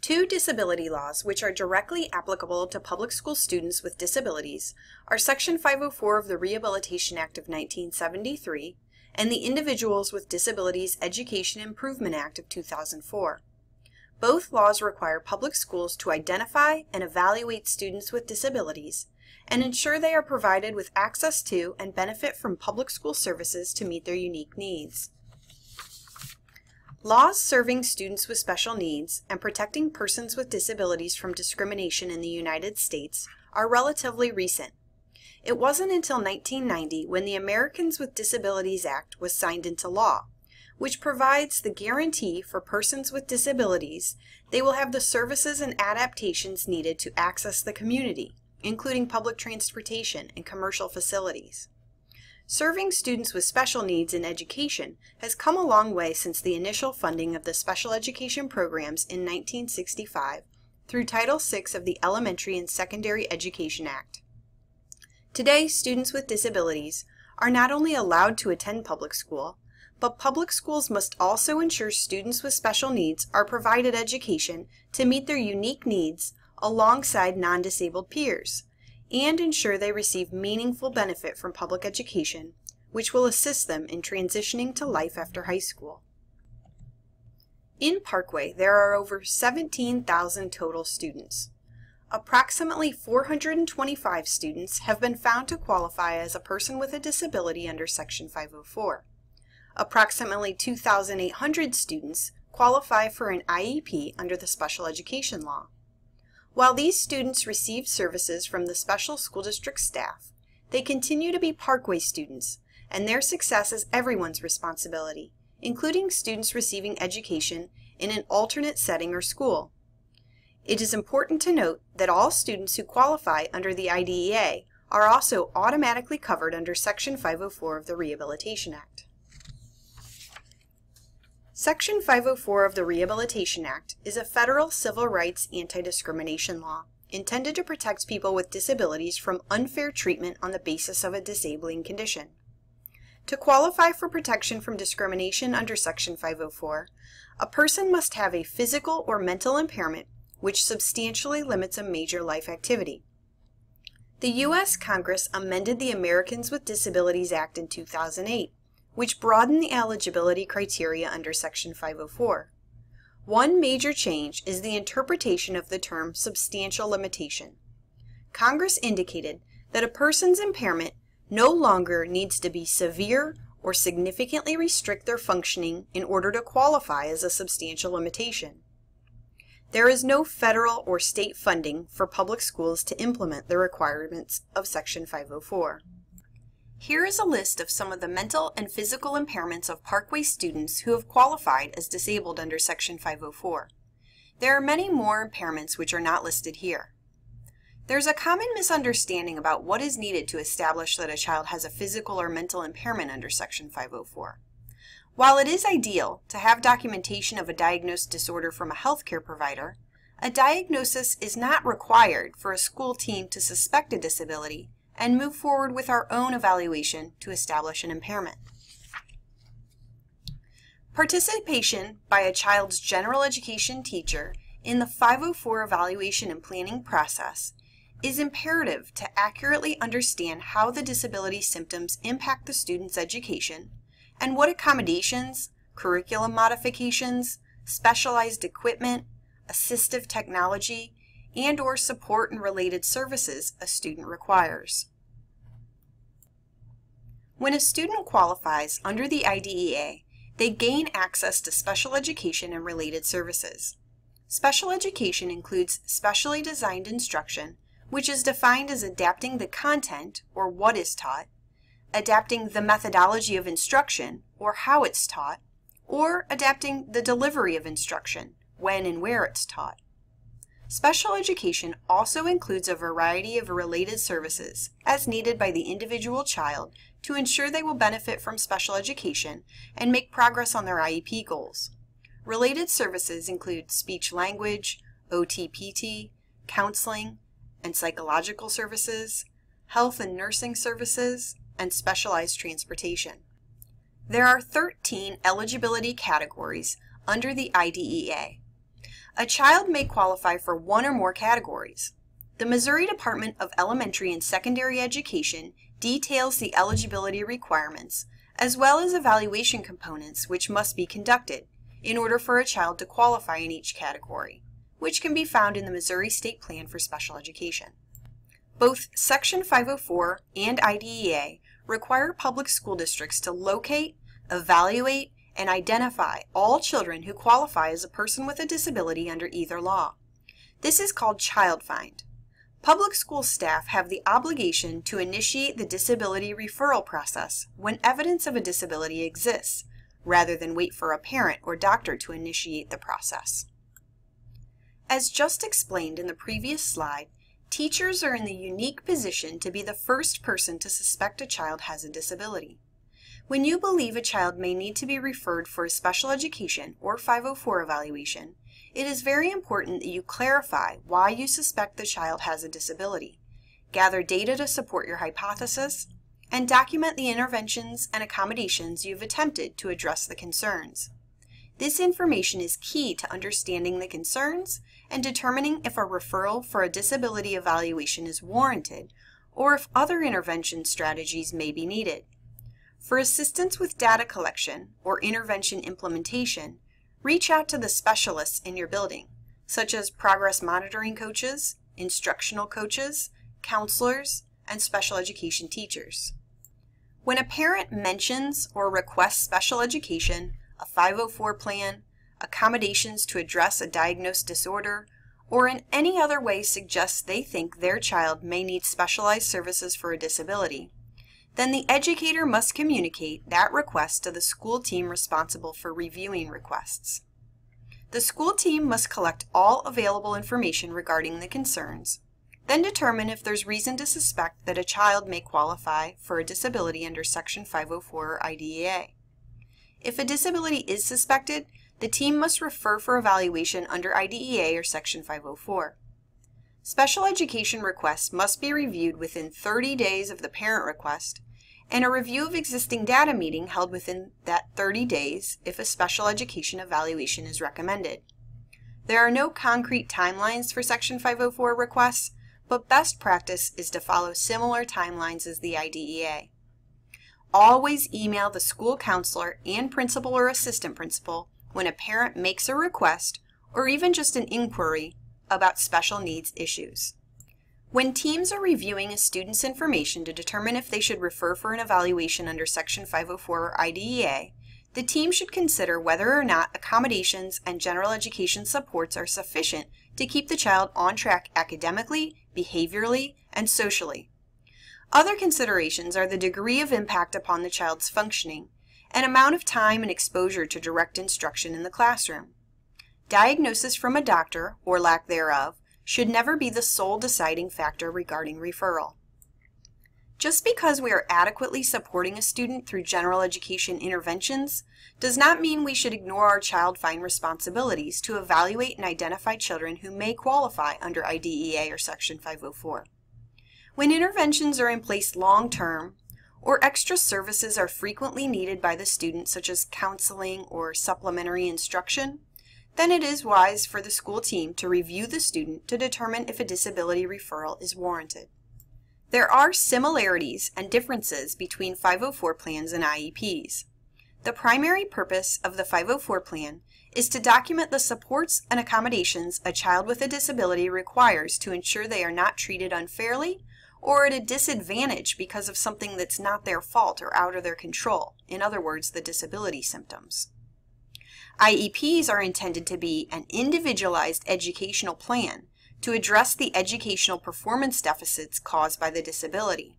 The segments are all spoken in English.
Two disability laws which are directly applicable to public school students with disabilities are Section 504 of the Rehabilitation Act of 1973 and the Individuals with Disabilities Education Improvement Act of 2004. Both laws require public schools to identify and evaluate students with disabilities and ensure they are provided with access to and benefit from public school services to meet their unique needs. Laws serving students with special needs and protecting persons with disabilities from discrimination in the United States are relatively recent. It wasn't until 1990 when the Americans with Disabilities Act was signed into law, which provides the guarantee for persons with disabilities they will have the services and adaptations needed to access the community, including public transportation and commercial facilities. Serving students with special needs in education has come a long way since the initial funding of the special education programs in 1965 through Title VI of the Elementary and Secondary Education Act. Today, students with disabilities are not only allowed to attend public school, but public schools must also ensure students with special needs are provided education to meet their unique needs alongside non-disabled peers, and ensure they receive meaningful benefit from public education, which will assist them in transitioning to life after high school. In Parkway, there are over 17,000 total students. Approximately 425 students have been found to qualify as a person with a disability under Section 504. Approximately 2,800 students qualify for an IEP under the special education law. While these students receive services from the special school district staff, they continue to be Parkway students, and their success is everyone's responsibility, including students receiving education in an alternate setting or school. It is important to note that all students who qualify under the IDEA are also automatically covered under Section 504 of the Rehabilitation Act. Section 504 of the Rehabilitation Act is a federal civil rights anti-discrimination law intended to protect people with disabilities from unfair treatment on the basis of a disabling condition. To qualify for protection from discrimination under Section 504, a person must have a physical or mental impairment which substantially limits a major life activity. The U.S. Congress amended the Americans with Disabilities Act in 2008, which broaden the eligibility criteria under Section 504. One major change is the interpretation of the term substantial limitation. Congress indicated that a person's impairment no longer needs to be severe or significantly restrict their functioning in order to qualify as a substantial limitation. There is no federal or state funding for public schools to implement the requirements of Section 504. Here is a list of some of the mental and physical impairments of Parkway students who have qualified as disabled under Section 504. There are many more impairments which are not listed here. There's a common misunderstanding about what is needed to establish that a child has a physical or mental impairment under Section 504. While it is ideal to have documentation of a diagnosed disorder from a healthcare provider, a diagnosis is not required for a school team to suspect a disability and move forward with our own evaluation to establish an impairment. Participation by a child's general education teacher in the 504 evaluation and planning process is imperative to accurately understand how the disability symptoms impact the student's education and what accommodations, curriculum modifications, specialized equipment, assistive technology, and/or support and related services a student requires. When a student qualifies under the IDEA, they gain access to special education and related services. Special education includes specially designed instruction, which is defined as adapting the content, or what is taught, adapting the methodology of instruction, or how it's taught, or adapting the delivery of instruction, when and where it's taught. Special education also includes a variety of related services as needed by the individual child to ensure they will benefit from special education and make progress on their IEP goals. Related services include speech-language, OT/PT, counseling and psychological services, health and nursing services, and specialized transportation. There are 13 eligibility categories under the IDEA. A child may qualify for one or more categories. The Missouri Department of Elementary and Secondary Education details the eligibility requirements, as well as evaluation components which must be conducted in order for a child to qualify in each category, which can be found in the Missouri State Plan for Special Education. Both Section 504 and IDEA require public school districts to locate, evaluate, and identify all children who qualify as a person with a disability under either law. This is called child find. Public school staff have the obligation to initiate the disability referral process when evidence of a disability exists, rather than wait for a parent or doctor to initiate the process. As just explained in the previous slide, teachers are in the unique position to be the first person to suspect a child has a disability. When you believe a child may need to be referred for a special education or 504 evaluation, it is very important that you clarify why you suspect the child has a disability, gather data to support your hypothesis, and document the interventions and accommodations you've attempted to address the concerns. This information is key to understanding the concerns and determining if a referral for a disability evaluation is warranted or if other intervention strategies may be needed. For assistance with data collection or intervention implementation, reach out to the specialists in your building, such as progress monitoring coaches, instructional coaches, counselors, and special education teachers. When a parent mentions or requests special education, a 504 plan, accommodations to address a diagnosed disorder, or in any other way suggests they think their child may need specialized services for a disability, then the educator must communicate that request to the school team responsible for reviewing requests. The school team must collect all available information regarding the concerns, then determine if there's reason to suspect that a child may qualify for a disability under Section 504 or IDEA. If a disability is suspected, the team must refer for evaluation under IDEA or Section 504. Special education requests must be reviewed within 30 days of the parent request, and a review of existing data meeting held within that 30 days if a special education evaluation is recommended. There are no concrete timelines for Section 504 requests, but best practice is to follow similar timelines as the IDEA. Always email the school counselor and principal or assistant principal when a parent makes a request or even just an inquiry about special needs issues. When teams are reviewing a student's information to determine if they should refer for an evaluation under Section 504 or IDEA, the team should consider whether or not accommodations and general education supports are sufficient to keep the child on track academically, behaviorally, and socially. Other considerations are the degree of impact upon the child's functioning and amount of time and exposure to direct instruction in the classroom. Diagnosis from a doctor, or lack thereof, should never be the sole deciding factor regarding referral. Just because we are adequately supporting a student through general education interventions does not mean we should ignore our child find responsibilities to evaluate and identify children who may qualify under IDEA or Section 504. When interventions are in place long-term, or extra services are frequently needed by the student, such as counseling or supplementary instruction, then it is wise for the school team to review the student to determine if a disability referral is warranted. There are similarities and differences between 504 plans and IEPs. The primary purpose of the 504 plan is to document the supports and accommodations a child with a disability requires to ensure they are not treated unfairly or at a disadvantage because of something that's not their fault or out of their control, in other words, the disability symptoms. IEPs are intended to be an individualized educational plan to address the educational performance deficits caused by the disability.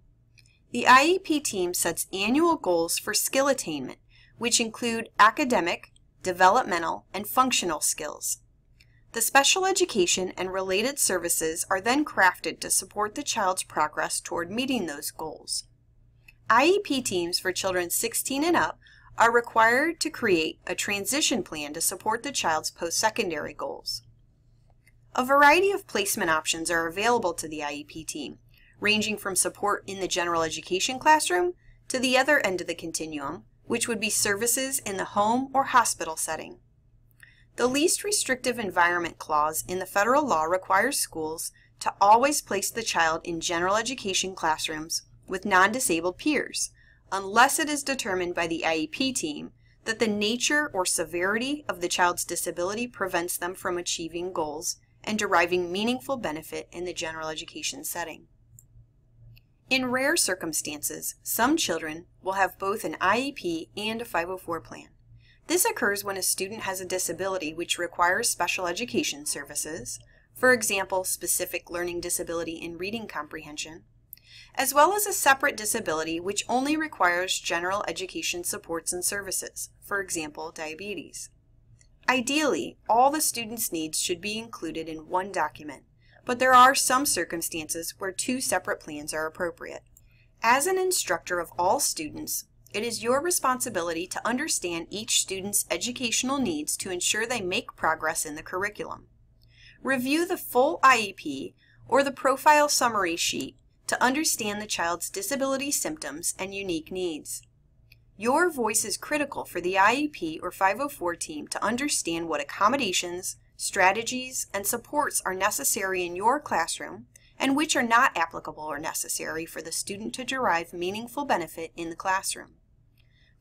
The IEP team sets annual goals for skill attainment, which include academic, developmental, and functional skills. The special education and related services are then crafted to support the child's progress toward meeting those goals. IEP teams for children 16 and up are required to create a transition plan to support the child's post-secondary goals. A variety of placement options are available to the IEP team, ranging from support in the general education classroom to the other end of the continuum, which would be services in the home or hospital setting. The least restrictive environment clause in the federal law requires schools to always place the child in general education classrooms with non-disabled peers, unless it is determined by the IEP team that the nature or severity of the child's disability prevents them from achieving goals and deriving meaningful benefit in the general education setting. In rare circumstances, some children will have both an IEP and a 504 plan. This occurs when a student has a disability which requires special education services, for example, specific learning disability in reading comprehension, as well as a separate disability which only requires general education supports and services, for example, diabetes. Ideally, all the student's needs should be included in one document, but there are some circumstances where two separate plans are appropriate. As an instructor of all students, it is your responsibility to understand each student's educational needs to ensure they make progress in the curriculum. Review the full IEP or the profile summary sheet to understand the child's disability symptoms and unique needs. Your voice is critical for the IEP or 504 team to understand what accommodations, strategies, and supports are necessary in your classroom and which are not applicable or necessary for the student to derive meaningful benefit in the classroom.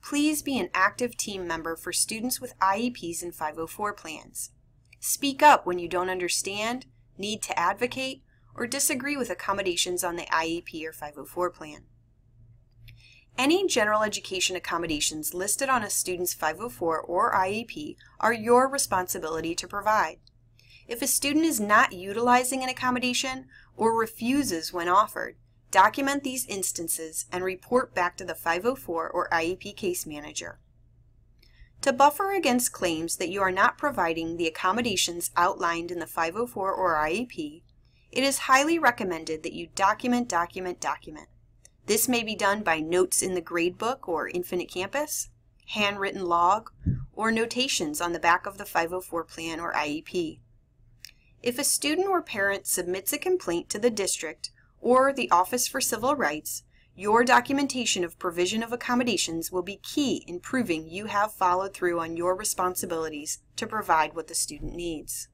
Please be an active team member for students with IEPs and 504 plans. Speak up when you don't understand, need to advocate, or disagree with accommodations on the IEP or 504 plan. Any general education accommodations listed on a student's 504 or IEP are your responsibility to provide. If a student is not utilizing an accommodation or refuses when offered, document these instances and report back to the 504 or IEP case manager. To buffer against claims that you are not providing the accommodations outlined in the 504 or IEP, it is highly recommended that you document. This may be done by notes in the gradebook or Infinite Campus, handwritten log, or notations on the back of the 504 plan or IEP. If a student or parent submits a complaint to the district or the Office for Civil Rights, your documentation of provision of accommodations will be key in proving you have followed through on your responsibilities to provide what the student needs.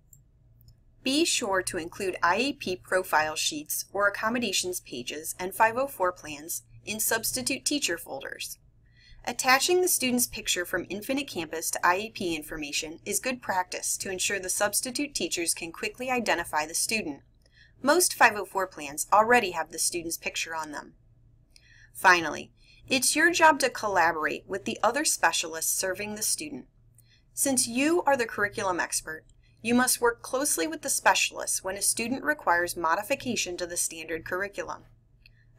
Be sure to include IEP profile sheets or accommodations pages and 504 plans in substitute teacher folders. Attaching the student's picture from Infinite Campus to IEP information is good practice to ensure the substitute teachers can quickly identify the student. Most 504 plans already have the student's picture on them. Finally, it's your job to collaborate with the other specialists serving the student. Since you are the curriculum expert, you must work closely with the specialists when a student requires modification to the standard curriculum.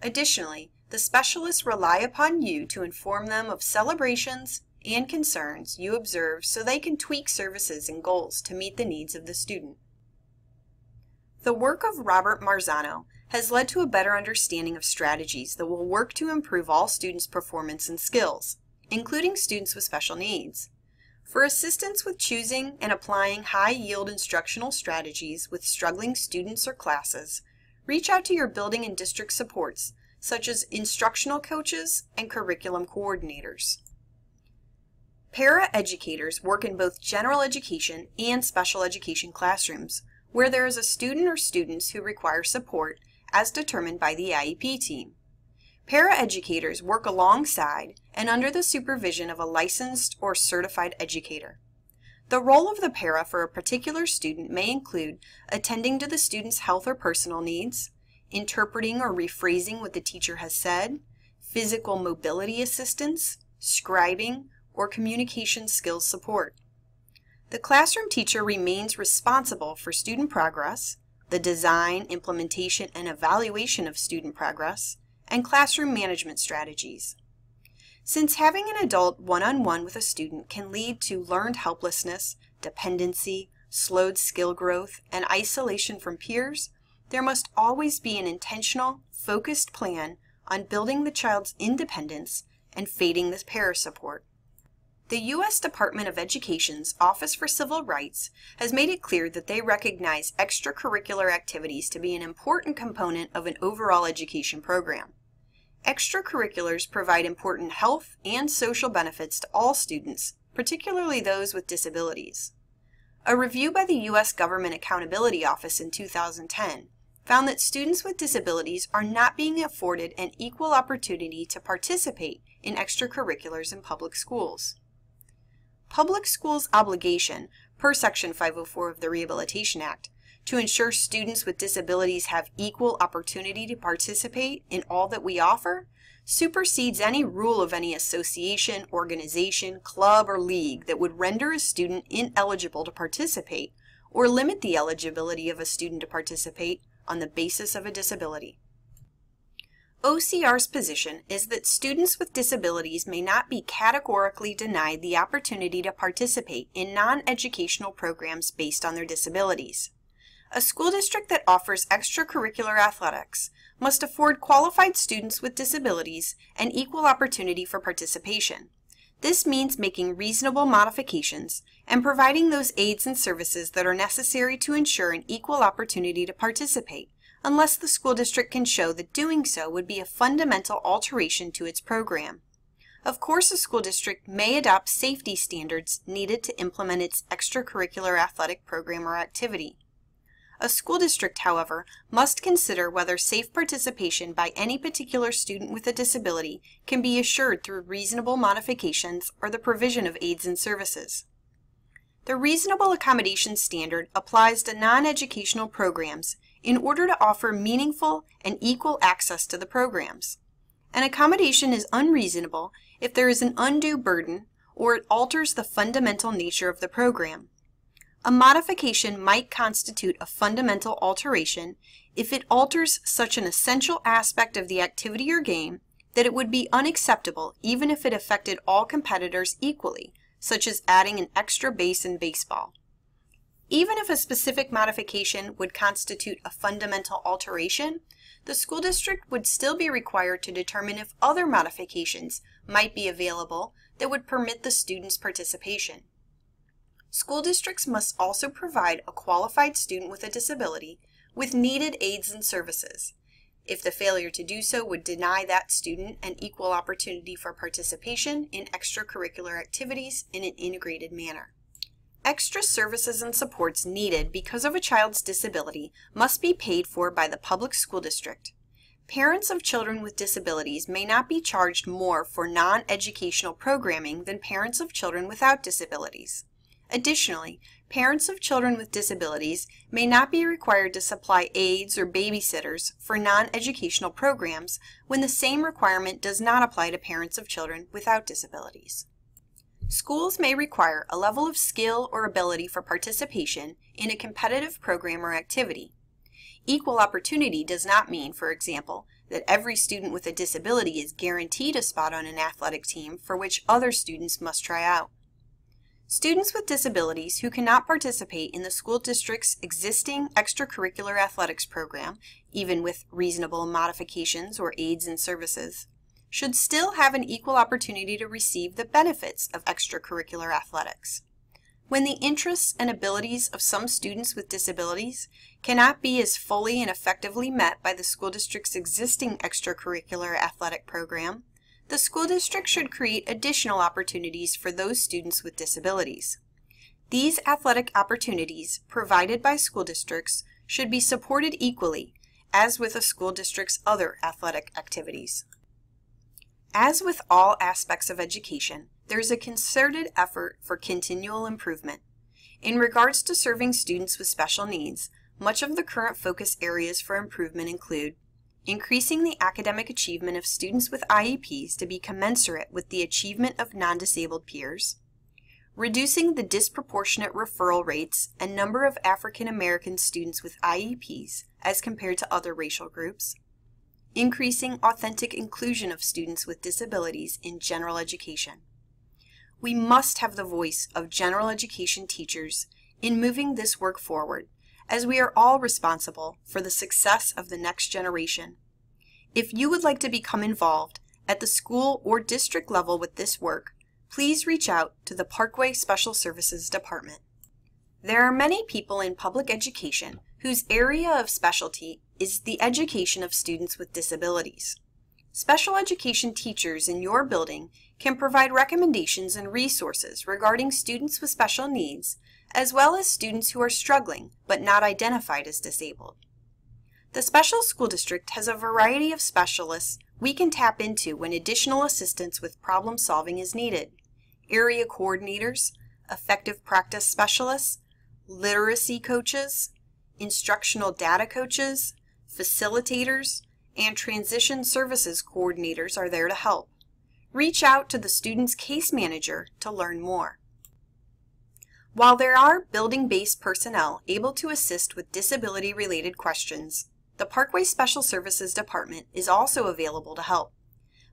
Additionally, the specialists rely upon you to inform them of celebrations and concerns you observe so they can tweak services and goals to meet the needs of the student. The work of Robert Marzano has led to a better understanding of strategies that will work to improve all students' performance and skills, including students with special needs. For assistance with choosing and applying high-yield instructional strategies with struggling students or classes, reach out to your building and district supports, such as instructional coaches and curriculum coordinators. Para-educators work in both general education and special education classrooms, where there is a student or students who require support as determined by the IEP team. Para-educators work alongside and under the supervision of a licensed or certified educator. The role of the para for a particular student may include attending to the student's health or personal needs, interpreting or rephrasing what the teacher has said, physical mobility assistance, scribing, or communication skills support. The classroom teacher remains responsible for student progress, the design, implementation, and evaluation of student progress, and classroom management strategies. Since having an adult one-on-one with a student can lead to learned helplessness, dependency, slowed skill growth, and isolation from peers, there must always be an intentional, focused plan on building the child's independence and fading the para support. The U.S. Department of Education's Office for Civil Rights has made it clear that they recognize extracurricular activities to be an important component of an overall education program. Extracurriculars provide important health and social benefits to all students, particularly those with disabilities. A review by the U.S. Government Accountability Office in 2010 found that students with disabilities are not being afforded an equal opportunity to participate in extracurriculars in public schools. Public schools' obligation, per Section 504 of the Rehabilitation Act, to ensure students with disabilities have equal opportunity to participate in all that we offer, supersedes any rule of any association, organization, club, or league that would render a student ineligible to participate or limit the eligibility of a student to participate on the basis of a disability. OCR's position is that students with disabilities may not be categorically denied the opportunity to participate in non-educational programs based on their disabilities. A school district that offers extracurricular athletics must afford qualified students with disabilities an equal opportunity for participation. This means making reasonable modifications and providing those aids and services that are necessary to ensure an equal opportunity to participate, unless the school district can show that doing so would be a fundamental alteration to its program. Of course, a school district may adopt safety standards needed to implement its extracurricular athletic program or activity. A school district, however, must consider whether safe participation by any particular student with a disability can be assured through reasonable modifications or the provision of aids and services. The reasonable accommodation standard applies to non-educational programs in order to offer meaningful and equal access to the programs. An accommodation is unreasonable if there is an undue burden or it alters the fundamental nature of the program. A modification might constitute a fundamental alteration if it alters such an essential aspect of the activity or game that it would be unacceptable even if it affected all competitors equally, such as adding an extra base in baseball. Even if a specific modification would constitute a fundamental alteration, the school district would still be required to determine if other modifications might be available that would permit the student's participation. School districts must also provide a qualified student with a disability with needed aids and services, if the failure to do so would deny that student an equal opportunity for participation in extracurricular activities in an integrated manner. Extra services and supports needed because of a child's disability must be paid for by the public school district. Parents of children with disabilities may not be charged more for non-educational programming than parents of children without disabilities. Additionally, parents of children with disabilities may not be required to supply aides or babysitters for non-educational programs when the same requirement does not apply to parents of children without disabilities. Schools may require a level of skill or ability for participation in a competitive program or activity. Equal opportunity does not mean, for example, that every student with a disability is guaranteed a spot on an athletic team for which other students must try out. Students with disabilities who cannot participate in the school district's existing extracurricular athletics program, even with reasonable modifications or aids and services, should still have an equal opportunity to receive the benefits of extracurricular athletics. When the interests and abilities of some students with disabilities cannot be as fully and effectively met by the school district's existing extracurricular athletic program, the school district should create additional opportunities for those students with disabilities. These athletic opportunities provided by school districts should be supported equally, as with a school district's other athletic activities. As with all aspects of education, there is a concerted effort for continual improvement. In regards to serving students with special needs, much of the current focus areas for improvement include increasing the academic achievement of students with IEPs to be commensurate with the achievement of non-disabled peers, reducing the disproportionate referral rates and number of African American students with IEPs as compared to other racial groups, increasing authentic inclusion of students with disabilities in general education. We must have the voice of general education teachers in moving this work forward, as we are all responsible for the success of the next generation. If you would like to become involved at the school or district level with this work, please reach out to the Parkway Special Services Department. There are many people in public education whose area of specialty is the education of students with disabilities. Special education teachers in your building can provide recommendations and resources regarding students with special needs, as well as students who are struggling but not identified as disabled. The special school district has a variety of specialists we can tap into when additional assistance with problem solving is needed. Area coordinators, effective practice specialists, literacy coaches, instructional data coaches, facilitators, and transition services coordinators are there to help. Reach out to the student's case manager to learn more. While there are building-based personnel able to assist with disability-related questions, the Parkway Special Services Department is also available to help.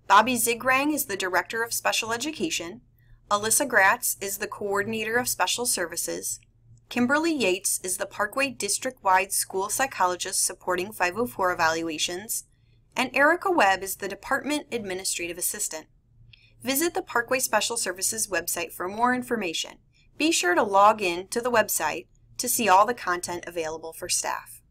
Bobby Zigrang is the Director of Special Education, Alyssa Gratz is the Coordinator of Special Services, Kimberly Yates is the Parkway District-Wide School Psychologist supporting 504 evaluations, and Erica Webb is the Department Administrative Assistant. Visit the Parkway Special Services website for more information. Be sure to log in to the website to see all the content available for staff.